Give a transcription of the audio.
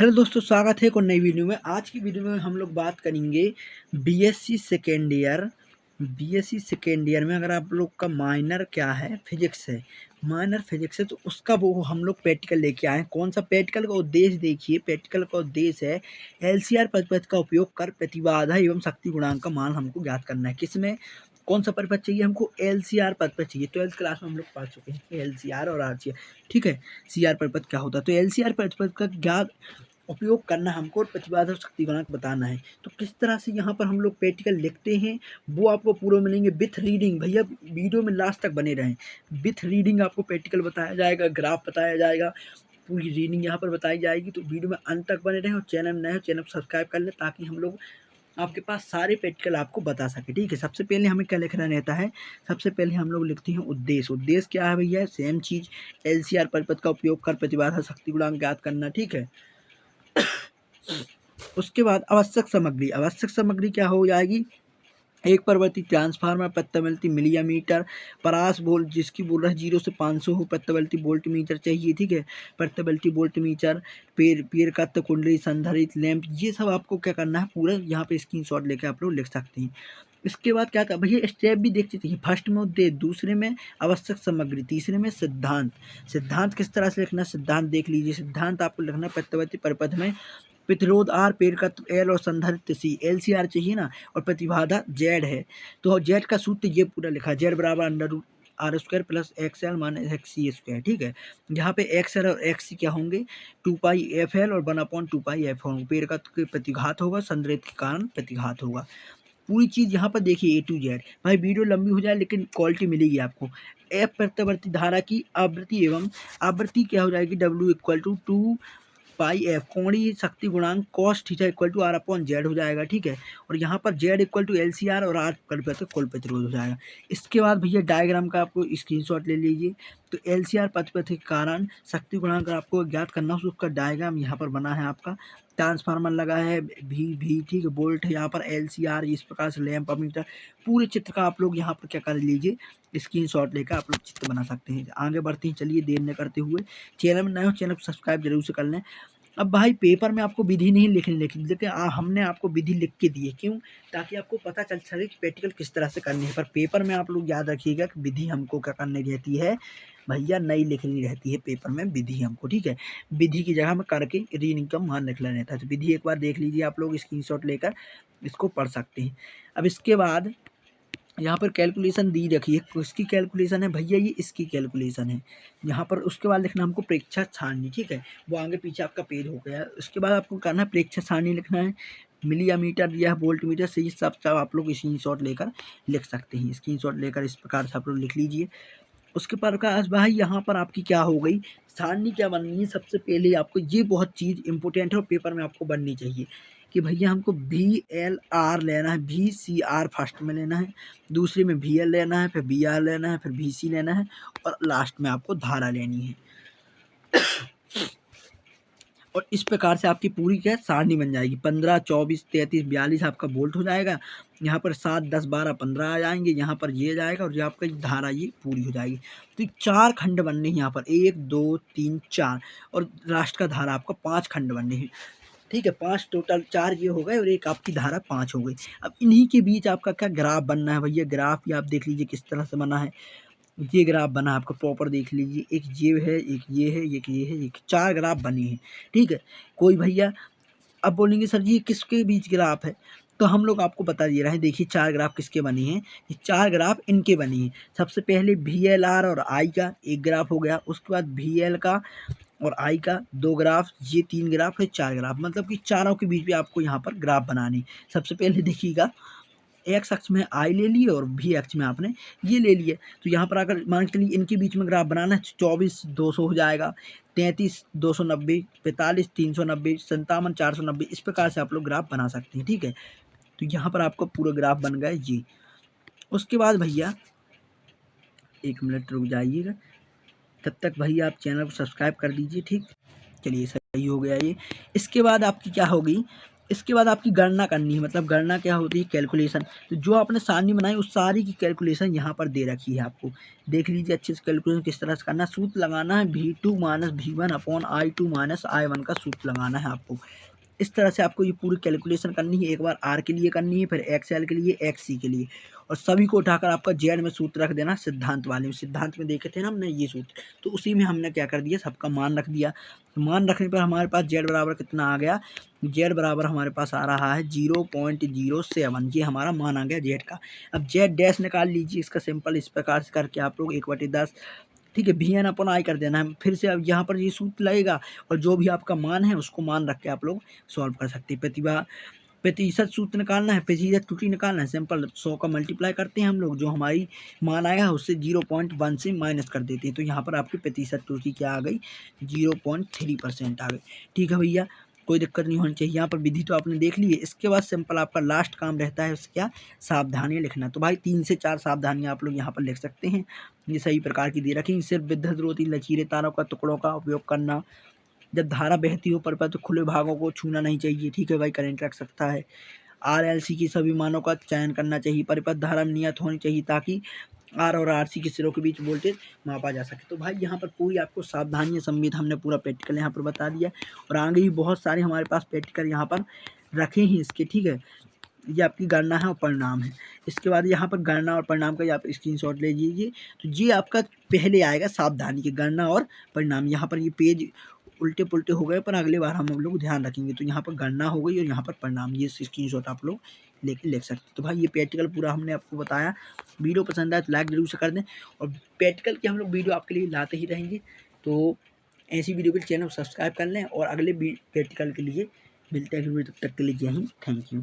Hello दोस्तों, स्वागत है एक और नई वीडियो में। आज की वीडियो में हम लोग बात करेंगे BSc second year. BSc second year में अगर आप लोग का माइनर क्या है, फिजिक्स है, माइनर फिजिक्स है, तो उसका वो हम लोग प्रैक्टिकल लेके आए हैं। कौन सा प्रैक्टिकल का उद्देश्य देखिए। प्रैक्टिकल का उद्देश्य है एलसीआर परिपथ का उपयोग कर प्रतिबाधा एवं शक्ति गुणांक का मान हमको ज्ञात करना है। किसमें कौन सा परिपथ चाहिए हमको? एलसीआर परिपथ चाहिए। 12th क्लास में हम लोग पढ़ चुके हैं एलसीआर और आरसीआर, ठीक है। सीआर परिपथ क्या होता है, तो एलसीआर परिपथ का ज्ञात उपयोग करना हमको और प्रतिबाधा और शक्ति गुणांक बताना है। तो किस तरह से यहाँ पर हम लोग प्रैक्टिकल लिखते हैं वो आपको पूरा मिलेंगे विथ रीडिंग। भैया वीडियो में लास्ट तक बने रहें। विथ रीडिंग आपको प्रैक्टिकल बताया जाएगा, ग्राफ बताया जाएगा, पूरी रीडिंग यहाँ पर बताई जाएगी। तो वीडियो में अंत तक बने रहें और चैनल में नए हो चैनल को सब्सक्राइब कर लें ताकि हम लोग आपके पास सारे प्रैक्टिकल आपको बता सके, ठीक है। सबसे पहले हमें क्या लिखना रहता है? सबसे पहले हम लोग लिखते हैं उद्देश्य। उद्देश्य क्या है भैया? सेम चीज़, एलसीआर परिपथ का उपयोग कर प्रतिबाधा शक्ति गुणांक ज्ञात करना, ठीक है। उसके बाद आवश्यक सामग्री। आवश्यक सामग्री क्या हो जाएगी? एक परिवर्ती ट्रांसफार्मर, प्रत्यावर्ती मिलीमीटर, परास वोल्ट जिसकी बोल रहा है 0 से 500 हो, प्रत्यावर्ती वोल्ट मीटर चाहिए, ठीक है। प्रत्यावर्ती वोल्ट मीटर, पेड़ का कुंडली, संधारित्र लैंप, ये सब आपको क्या करना है पूरा यहाँ पे स्क्रीनशॉट लेके आप लोग लिख सकते हैं। इसके बाद क्या भैया स्टेप भी देखते थे। फर्स्ट में उद्देश्य, दूसरे में आवश्यक सामग्री, तीसरे में सिद्धांत। सिद्धांत किस तरह से लिखना? सिद्धांत देख लीजिए। सिद्धांत आपको लिखना है प्रत्यावर्ती परिपथ में प्रतिरोध आर, पेड़कत्व एल और संधारित्र सी। एलसीआर चाहिए ना, और प्रतिबाधा जेड है, तो जेड का सूत्र ये पूरा लिखा है, जेड बराबर under R square plus X L minus X C square, ठीक है। यहाँ पे एक्स एल और एक्स सी क्या होंगे? 2 पाई एफ एल और 1/2 पाई एफ होंगे। पेड़कत्व के प्रतिघात होगा, संधारित्र के कारण प्रतिघात होगा। पूरी चीज़ यहाँ पर देखिए ए टू जेड। भाई वीडियो लंबी हो जाए लेकिन क्वालिटी मिलेगी आपको। एफ प्रत्यावर्ती धारा की आवृत्ति एवं आवृत्ति क्या हो जाएगी? W equal to 2 pi F कोणीय शक्ति गुणांक cos theta equal to R upon Z हो जाएगा, ठीक है। और यहाँ पर Z equal to L C R और आर परिपथ कुल प्रतिरोध हो जाएगा। इसके बाद भैया डायग्राम का आपको स्क्रीनशॉट ले लीजिए। तो एल सी आर परिपथ के कारण शक्ति गुणांक आपको ज्ञात करना हो, उसका डायग्राम यहाँ पर बना है आपका। ट्रांसफार्मर लगा है भी, ठीक है। बोल्ट है यहाँ पर, एल सी आर, इस प्रकार से लैंप अमीटर, पूरे चित्र का आप लोग यहाँ पर क्या कर लीजिए, स्क्रीनशॉट लेकर आप लोग चित्र बना सकते हैं। आगे बढ़ते हैं, चलिए देर न करते हुए। चैनल में नए हो चैनल को सब्सक्राइब जरूर से कर लें। अब भाई पेपर में आपको विधि नहीं लिखनी, लेकिन हमने आपको विधि लिख के दी है, क्यों? ताकि आपको पता चल सके कि प्रैक्टिकल किस तरह से करनी है। पर पेपर में आप लोग याद रखिएगा कि विधि हमको क्या करनी रहती है भैया, नई लिखनी रहती है पेपर में विधि हमको, ठीक है। विधि की जगह में करके रीडिंग का मान लिखना रहता है। तो विधि एक बार देख लीजिए आप लोग, स्क्रीनशॉट लेकर इसको पढ़ सकते हैं। अब इसके बाद यहाँ पर कैलकुलेशन दी रखी है, किसकी कैलकुलेशन है भैया? ये इसकी कैलकुलेशन है यहाँ पर। उसके बाद लिखना हमको प्रेक्षण सारणी, ठीक है। वो आगे पीछे आपका पेज हो गया है। उसके बाद आपको करना है प्रेक्षण सारणी लिखना है। मिलीमीटर दिया है, वोल्ट मीटर से, ये सब आप लोग स्क्रीनशॉट लेकर लिख सकते हैं। स्क्रीनशॉट लेकर इस प्रकार से आप लोग लिख लीजिए। उसके प्रकाश भाई यहाँ पर आपकी क्या हो गई, सारणी क्या बननी है? सबसे पहले आपको ये बहुत चीज़ इंपॉर्टेंट है और पेपर में आपको बननी चाहिए कि भैया हमको वी एल आर लेना है, वी सी आर फर्स्ट में लेना है, दूसरे में वी एल लेना है, फिर वी आर लेना है, फिर वी सी लेना है, और लास्ट में आपको धारा लेनी है। और इस प्रकार से आपकी पूरी क्या सारणी बन जाएगी। 15, 24, 33, 42 आपका वोल्ट हो जाएगा। यहाँ पर 7, 10, 12, 15 आ जाएंगे। यहाँ पर ये जाएगा और ये आपका धारा ये पूरी हो जाएगी। तो 4 खंड बनने हैं यहाँ पर, 1, 2, 3, 4, और लास्ट का धारा आपका 5 खंड बनने हैं, ठीक है। 5 टोटल, 4 ये हो गए और एक आपकी धारा 5 हो गई। अब इन्हीं के बीच आपका क्या ग्राफ बनना है भैया। ग्राफ भी आप देख लीजिए किस तरह से बना है। ये ग्राफ बना आपका प्रॉपर देख लीजिए। एक ये है, एक ये है, एक ये है, एक 4 ग्राफ बने हैं, ठीक है। कोई भैया अब बोलेंगे सर जी ये किसके बीच ग्राफ है, तो हम लोग आपको बता दे रहे हैं। देखिए 4 ग्राफ किसके बने हैं, ये 4 ग्राफ इनके बने हैं। सबसे पहले वी एल आर और आई का एक ग्राफ हो गया। उसके बाद वी एल का और आई का 2 ग्राफ, ये 3 ग्राफ है, 4 ग्राफ, मतलब कि चारों के बीच भी आपको यहाँ पर ग्राफ बनाने। सबसे पहले देखिएगा, एक्स अक्ष में आई ले लिए और भी अक्ष में आपने ये ले लिए। तो यहाँ पर अगर मान के चलिए इनके बीच में ग्राफ बनाना है, 24 200 हो जाएगा, 33 290, 45 390, 57 490, इस प्रकार से आप लोग ग्राफ बना सकते हैं, ठीक है। तो यहाँ पर आपको पूरा ग्राफ बन गया ये। उसके बाद भैया 1 मिनट रुक जाइएगा, तब तक भैया आप चैनल को सब्सक्राइब कर दीजिए, ठीक। चलिए सही हो गया ये। इसके बाद आपकी क्या होगी, इसके बाद आपकी गणना करनी है, मतलब गणना क्या होती है, कैलकुलेशन। तो जो आपने सारणी बनाई उस सारी की कैलकुलेशन यहाँ पर दे रखी है आपको, देख लीजिए अच्छे से कैलकुलेशन किस तरह से करना है। सूत्र लगाना है V2 minus V1 upon I2 minus I1 का सूत्र लगाना है आपको। इस तरह से आपको ये पूरी कैलकुलेशन करनी है, एक बार आर के लिए करनी है, फिर एक्सएल के लिए, एक्ससी के लिए, और सभी को उठाकर आपका जेड में सूत्र रख देना। सिद्धांत वाले में, सिद्धांत में देखे थे ना हमने ये सूत्र, तो उसी में हमने क्या कर दिया, सबका मान रख दिया। तो मान रखने पर हमारे पास जेड बराबर कितना आ गया, जेड बराबर हमारे पास आ रहा है 0.07, ये हमारा मान आ गया जेड का। अब जेड डैश निकाल लीजिए, इसका सिंपल इस प्रकार से करके आप लोग 1/10, ठीक है, वी एन अपन आई कर देना है। फिर से अब यहाँ पर ये सूत्र लगेगा और जो भी आपका मान है उसको मान रख के आप लोग सॉल्व कर सकते हैं। प्रतिशत सूत्र निकालना है, प्रतिशत त्रुटि निकालना है, सिंपल 100 का मल्टीप्लाई करते हैं हम लोग, जो हमारी मान आया है उससे 0.1 से माइनस कर देते हैं। तो यहाँ पर आपकी प्रतिशत त्रुटि क्या आ गई, 0.3% आ गई। ठीक है भैया, कोई दिक्कत नहीं होनी चाहिए। यहाँ पर विधि तो आपने देख ली है। इसके बाद सिंपल आपका लास्ट काम रहता है उससे क्या, सावधानियाँ लिखना। तो भाई 3 से 4 सावधानियाँ आप लोग यहाँ पर लिख सकते हैं, ये सही प्रकार की दे रखी। सिर्फ विद्युत रोधी लचीले तारों का टुकड़ों का उपयोग करना, जब धारा बहती हो परिपथ तो खुले भागों को छूना नहीं चाहिए, ठीक है भाई, करंट रख सकता है। आरएलसी की सभी मानों का चयन करना चाहिए, परिपथ धारा नियत होनी चाहिए ताकि आर और आरसी के सिरों के बीच वोल्टेज मापा जा सके। तो भाई यहाँ पर पूरी आपको सावधानियां समेत हमने पूरा प्रैक्टिकल यहाँ पर बता दिया, और आगे भी बहुत सारे हमारे पास प्रैक्टिकल यहाँ पर रखे हैं इसके, ठीक है। ये आपकी गणना है और परिणाम है। इसके बाद यहाँ पर गणना और परिणाम का आप स्क्रीनशॉट ले लीजिए। तो ये आपका पहले आएगा सावधानी की गणना और परिणाम। यहाँ पर ये पेज उल्टे पुल्टे हो गए, पर अगले बार हम लोग ध्यान रखेंगे। तो यहाँ पर गणना हो गई और यहाँ पर परिणाम, ये स्क्रीनशॉट आप लोग लेके लिख सकते हैं। तो भाई ये प्रैक्टिकल पूरा हमने आपको बताया। वीडियो पसंद आए तो लाइक जरूर से कर दें, और प्रैक्टिकल के हम लोग वीडियो आपके लिए लाते ही रहेंगे। तो ऐसी वीडियो के लिए चैनल को सब्सक्राइब कर लें, और अगले प्रैक्टिकल के लिए मिलते हैं। तब तक के लिए जय हिंद, थैंक यू।